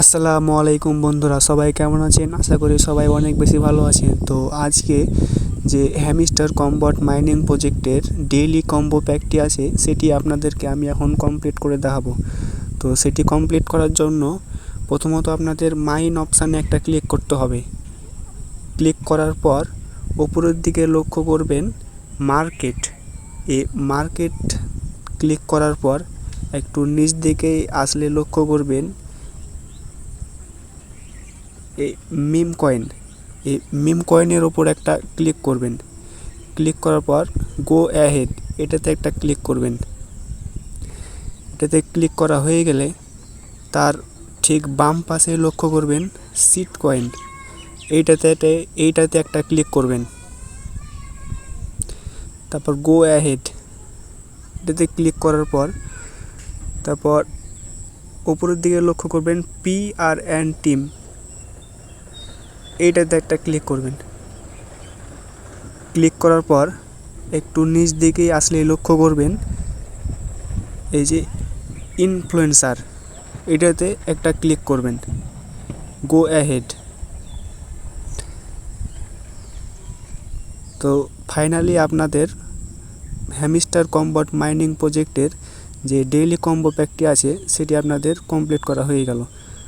আসসালামু আলাইকুম বন্ধুরা, সবাই কেমন আছেন? আশা করি সবাই অনেক বেশি ভালো আছেন। তো আজকে যে হ্যামস্টার কম্বট মাইনিং প্রজেক্টের ডেইলি কম্বো প্যাকটি আছে সেটি আপনাদেরকে আমি এখন কমপ্লিট করে দেখাবো। তো সেটি কমপ্লিট করার জন্য প্রথমত আপনাদের মাইন অপশানে একটা ক্লিক করতে হবে। ক্লিক করার পর উপরের দিকে লক্ষ্য করবেন মার্কেট। মার্কেট ক্লিক করার পর একটু নিচ দিকে আসলে লক্ষ্য করবেন এই মিম কয়েনের ওপর একটা ক্লিক করবেন। ক্লিক করার পর গো অ্যাহেড এটাতে একটা ক্লিক করবেন। এটাতে ক্লিক করা হয়ে গেলে তার ঠিক বাম পাশে লক্ষ্য করবেন সিট কয়েন, এইটাতে একটা ক্লিক করবেন। তারপর গো অ্যাহেড এটাতে ক্লিক করার পর তারপর উপরের দিকে লক্ষ্য করবেন PR&T টিম, এইটাতে একটা ক্লিক করবেন। ক্লিক করার পর একটু নিচ দিকে আসলে লক্ষ্য করবেন এই যে ইনফ্লুয়েন্সার, এটাতে একটা ক্লিক করবেন। Go ahead. তো ফাইনালি আপনাদের হ্যামস্টার কম্বট মাইনিং প্রজেক্টের যে ডেইলি কম্বো প্যাকটি আছে সেটি আপনাদের কমপ্লিট করা হয়ে গেল।